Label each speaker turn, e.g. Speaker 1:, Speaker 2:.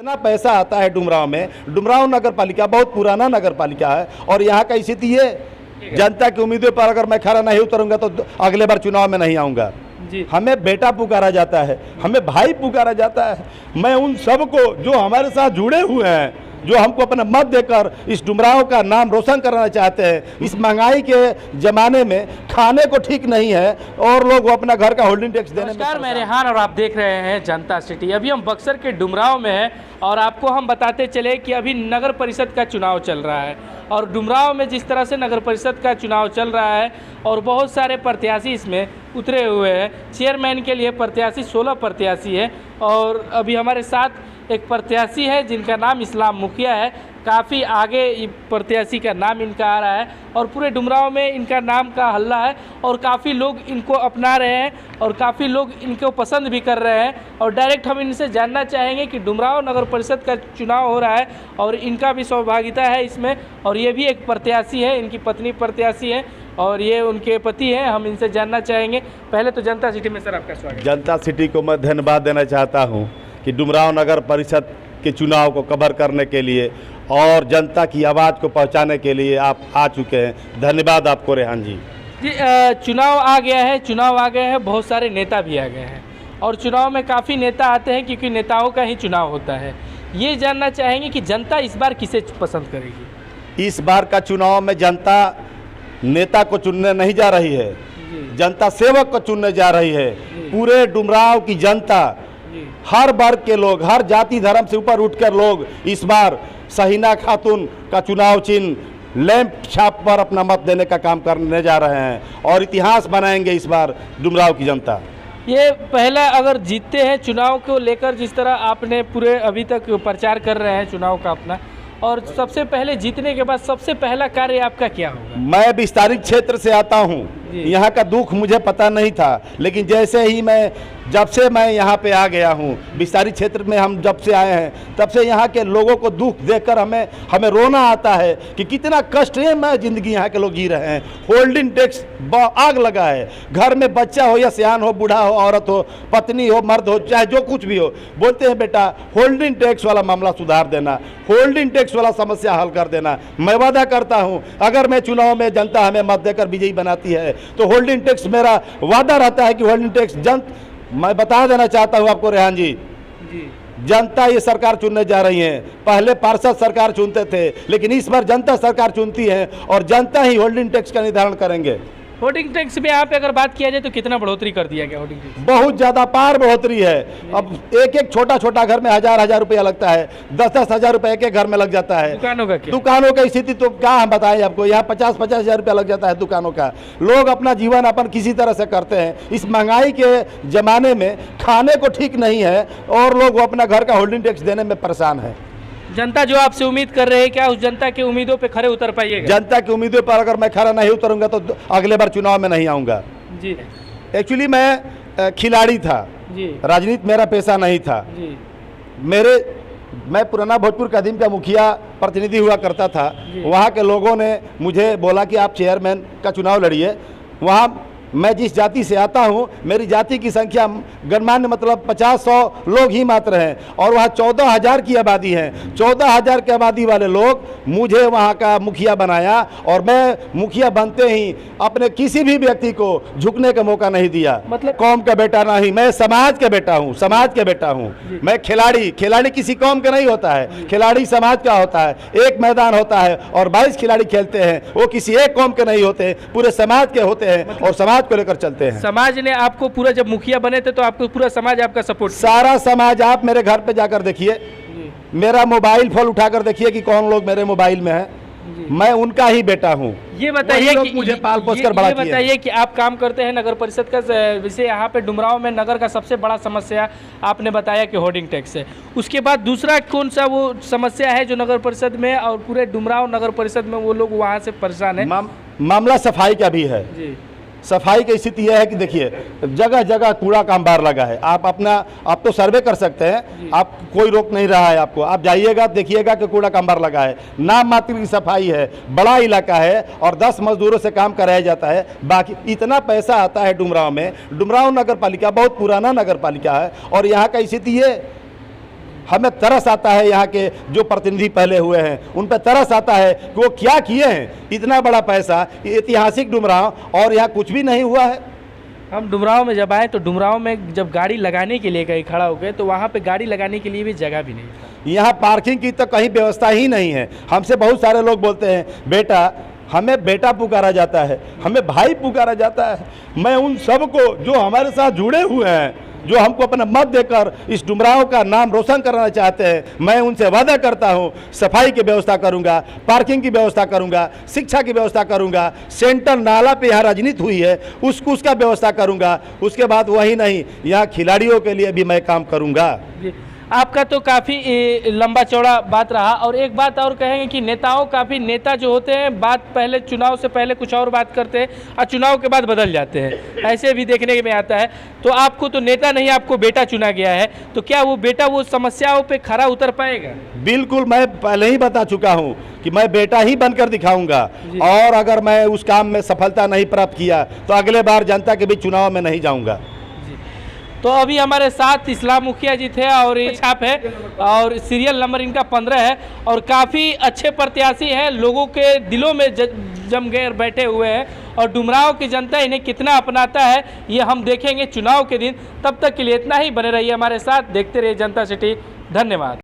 Speaker 1: इतना पैसा आता है डुमरांव में। डुमरांव नगर पालिका बहुत पुराना नगर पालिका है और यहाँ का स्थिति ये, जनता की उम्मीदों पर अगर मैं खरा नहीं उतरूंगा तो अगले बार चुनाव में नहीं आऊँगा। हमें बेटा पुकारा जाता है, हमें भाई पुकारा जाता है। मैं उन सबको जो हमारे साथ जुड़े हुए हैं, जो हमको अपना मत देकर इस डुमरांव का नाम रोशन करना चाहते हैं, इस महंगाई के ज़माने में खाने को ठीक नहीं है और लोग अपना घर का होल्डिंग टैक्स देने में।
Speaker 2: नमस्कार, मैं रेहान और आप देख रहे हैं जनता सिटी। अभी हम बक्सर के डुमरांव में हैं और आपको हम बताते चले कि अभी नगर परिषद का चुनाव चल रहा है और डुमरांव में जिस तरह से नगर परिषद का चुनाव चल रहा है और बहुत सारे प्रत्याशी इसमें उतरे हुए हैं। चेयरमैन के लिए प्रत्याशी 16 प्रत्याशी है और अभी हमारे साथ एक प्रत्याशी है जिनका नाम इस्लाम मुखिया है। काफ़ी आगे प्रत्याशी का नाम इनका आ रहा है और पूरे डुमरांव में इनका नाम का हल्ला है और काफ़ी लोग इनको अपना रहे हैं और काफ़ी लोग इनको पसंद भी कर रहे हैं। और डायरेक्ट हम इनसे जानना चाहेंगे कि डुमरांव नगर परिषद का चुनाव हो रहा है और इनका भी सहभागिता है इसमें, और ये भी एक प्रत्याशी है, इनकी पत्नी प्रत्याशी है और ये उनके पति हैं। हम इनसे जानना चाहेंगे। पहले तो जनता सिटी में सर आपका स्वागत।
Speaker 1: जनता सिटी को मैं धन्यवाद देना चाहता हूँ कि डुमरांव नगर परिषद के चुनाव को कवर करने के लिए और जनता की आवाज़ को पहुंचाने के लिए आप आ चुके हैं। धन्यवाद आपको रेहान जी।
Speaker 2: जी, चुनाव आ गया है, चुनाव आ गया है, बहुत सारे नेता भी आ गए हैं और चुनाव में काफ़ी नेता आते हैं क्योंकि नेताओं का ही चुनाव होता है। ये जानना चाहेंगे कि जनता इस बार किसे पसंद करेगी?
Speaker 1: इस बार का चुनाव में जनता नेता को चुनने नहीं जा रही है, जनता सेवक को चुनने जा रही है। पूरे डुमरांव की जनता, हर वर्ग के लोग, हर जाति धर्म से ऊपर उठकर लोग इस बार सहीना खातून का चुनाव चिन्ह लैंप छाप पर अपना मत देने का काम करने जा रहे हैं और इतिहास बनाएंगे इस बार डुमरांव की जनता।
Speaker 2: ये पहला अगर जीतते हैं चुनाव को लेकर, जिस तरह आपने पूरे अभी तक प्रचार कर रहे हैं चुनाव का अपना, और सबसे पहले जीतने के बाद सबसे पहला कार्य आपका क्या होगा?
Speaker 1: मैं विस्तारित क्षेत्र से आता हूँ, यहाँ का दुख मुझे पता नहीं था, लेकिन जैसे ही जब से मैं यहाँ पे आ गया हूँ, विस्तारित क्षेत्र में हम जब से आए हैं तब से यहाँ के लोगों को दुख देखकर हमें रोना आता है कि कितना कष्टमय ज़िंदगी यहाँ के लोग जी रहे हैं। होल्डिंग टैक्स आग लगा है। घर में बच्चा हो या सियान हो, बूढ़ा हो, औरत हो, पत्नी हो, मर्द हो, चाहे जो कुछ भी हो, बोलते हैं बेटा होल्डिंग टैक्स वाला मामला सुधार देना, होल्डिंग टैक्स वाला समस्या हल कर देना। मैं वादा करता हूँ अगर मैं चुनाव में जनता हमें मत देकर विजयी बनाती है तो होल्डिंग टैक्स, मेरा वादा रहता है कि होल्डिंग टैक्स मैं बता देना चाहता हूँ आपको रेहान जी, जनता ये सरकार चुनने जा रही है। पहले पार्षद सरकार चुनते थे, लेकिन इस बार जनता सरकार चुनती है और जनता ही होल्डिंग टैक्स का निर्धारण करेंगे।
Speaker 2: होल्डिंग टैक्स में यहाँ पे अगर बात किया जाए तो कितना बढ़ोतरी कर दिया गया होल्डिंग टैक्स?
Speaker 1: बहुत ज़्यादा पार बढ़ोतरी है। अब एक एक छोटा छोटा घर में हजार रुपया लगता है, 10-10 हजार रुपये एक एक घर में लग जाता है।
Speaker 2: दुकानों का क्या?
Speaker 1: दुकानों की स्थिति तो क्या हम बताएं आपको, यहाँ 50-50 हजार रुपया लग जाता है दुकानों का। लोग अपना जीवन अपन किसी तरह से करते हैं। इस महंगाई के ज़माने में खाने को ठीक नहीं है और लोग अपना घर का होल्डिंग टैक्स देने में परेशान है।
Speaker 2: जनता जो आपसे उम्मीद कर रहे हैं, क्या उस जनता की उम्मीदों पे खरे उतर पाइएगा?
Speaker 1: जनता की उम्मीदों पर अगर मैं खरा नहीं उतरूंगा तो अगले बार चुनाव में नहीं आऊँगा।
Speaker 2: जी,
Speaker 1: एक्चुअली मैं खिलाड़ी था
Speaker 2: जी,
Speaker 1: राजनीति मेरा पेशा नहीं था
Speaker 2: जी।
Speaker 1: मैं पुराना भोजपुर कदीम का मुखिया प्रतिनिधि हुआ करता था। वहाँ के लोगों ने मुझे बोला कि आप चेयरमैन का चुनाव लड़िए। वहाँ मैं जिस जाति से आता हूँ, मेरी जाति की संख्या गणमान्य मतलब 50-100 लोग ही मात्र हैं और वहाँ 14,000 की आबादी है। 14,000 की आबादी वाले लोग मुझे वहाँ का मुखिया बनाया और मैं मुखिया बनते ही अपने किसी भी व्यक्ति को झुकने का मौका नहीं दिया।
Speaker 2: मतलब
Speaker 1: कौम का बेटा नहीं, मैं समाज का बेटा हूँ, समाज का बेटा हूँ। मैं खिलाड़ी किसी कौम का नहीं होता है, खिलाड़ी समाज का होता है। एक मैदान होता है और 22 खिलाड़ी खेलते हैं, वो किसी एक कौम के नहीं होते, पूरे समाज के होते हैं और समाज को लेकर चलते हैं।
Speaker 2: समाज ने आपको पूरा, जब मुखिया बने थे तो आपको पूरा समाज आपका सपोर्ट?
Speaker 1: सारा समाज। आप मेरे घर पे जाकर देखिए, मेरा मोबाइल फोन उठाकर देखिए कि कौन लोग मेरे मोबाइल में है। मैं उनका ही बेटा हूँ।
Speaker 2: ये बताइए कि
Speaker 1: मुझे पाल पोस कर बड़ा किया।
Speaker 2: ये बताइए कि आप काम करते हैं नगर परिषद का, वैसे यहाँ पे डुमरांव में नगर का सबसे बड़ा समस्या आपने बताया कि होर्डिंग टैक्स है। उसके बाद दूसरा कौन सा वो समस्या है जो नगर परिषद में और पूरे डुमरांव नगर परिषद में वो लोग वहाँ से परेशान है?
Speaker 1: मामला सफाई का भी है जी। सफाई की स्थिति यह है कि देखिए जगह जगह कूड़ा का अंबार लगा है। आप तो सर्वे कर सकते हैं, आप कोई रोक नहीं रहा है आपको। आप जाइएगा देखिएगा कि कूड़ा का अंबार लगा है। नाम मात्र की सफाई है, बड़ा इलाका है और 10 मजदूरों से काम कराया जाता है। बाकी इतना पैसा आता है डुमरांव में। डुमरांव नगर पालिका बहुत पुराना नगर पालिका है और यहाँ का स्थिति ये, हमें तरस आता है यहाँ के जो प्रतिनिधि पहले हुए हैं उन पर तरस आता है कि वो क्या किए हैं। इतना बड़ा पैसा, ऐतिहासिक डुमरांव, और यहाँ कुछ भी नहीं हुआ है।
Speaker 2: हम डुमरांव में जब आए तो डुमरांव में जब गाड़ी लगाने के लिए कहीं खड़ा हो गए तो वहाँ पे गाड़ी लगाने के लिए भी जगह भी नहीं था।
Speaker 1: यहाँ पार्किंग की तो कहीं व्यवस्था ही नहीं है। हमसे बहुत सारे लोग बोलते हैं बेटा, हमें बेटा पुकारा जाता है, हमें भाई पुकारा जाता है। मैं उन सबको जो हमारे साथ जुड़े हुए हैं, जो हमको अपना मत देकर इस डुमरांव का नाम रोशन करना चाहते हैं, मैं उनसे वादा करता हूं सफाई की व्यवस्था करूंगा, पार्किंग की व्यवस्था करूंगा, शिक्षा की व्यवस्था करूंगा, सेंटर नाला पे यहाँ राजनीति हुई है उसका व्यवस्था करूंगा। उसके बाद वही नहीं, यहाँ खिलाड़ियों के लिए भी मैं काम करूंगा।
Speaker 2: आपका तो काफ़ी लंबा चौड़ा बात रहा। और एक बात और कहेंगे कि काफ़ी नेता जो होते हैं बात पहले चुनाव से पहले कुछ और बात करते हैं और चुनाव के बाद बदल जाते हैं, ऐसे भी देखने में आता है। तो आपको तो नेता नहीं, आपको बेटा चुना गया है, तो क्या वो बेटा वो समस्याओं पे खरा उतर पाएगा?
Speaker 1: बिल्कुल, मैं पहले ही बता चुका हूँ कि मैं बेटा ही बनकर दिखाऊंगा, और अगर मैं उस काम में सफलता नहीं प्राप्त किया तो अगले बार जनता के बीच चुनाव में नहीं जाऊँगा।
Speaker 2: तो अभी हमारे साथ इस्लाम मुखिया जी थे और छाप है और सीरियल नंबर इनका 15 है और काफ़ी अच्छे प्रत्याशी हैं, लोगों के दिलों में जम गए बैठे हुए हैं और डुमरांव की जनता इन्हें कितना अपनाता है ये हम देखेंगे चुनाव के दिन। तब तक के लिए इतना ही, बने रहिए हमारे साथ, देखते रहिए जनता सिटी। धन्यवाद।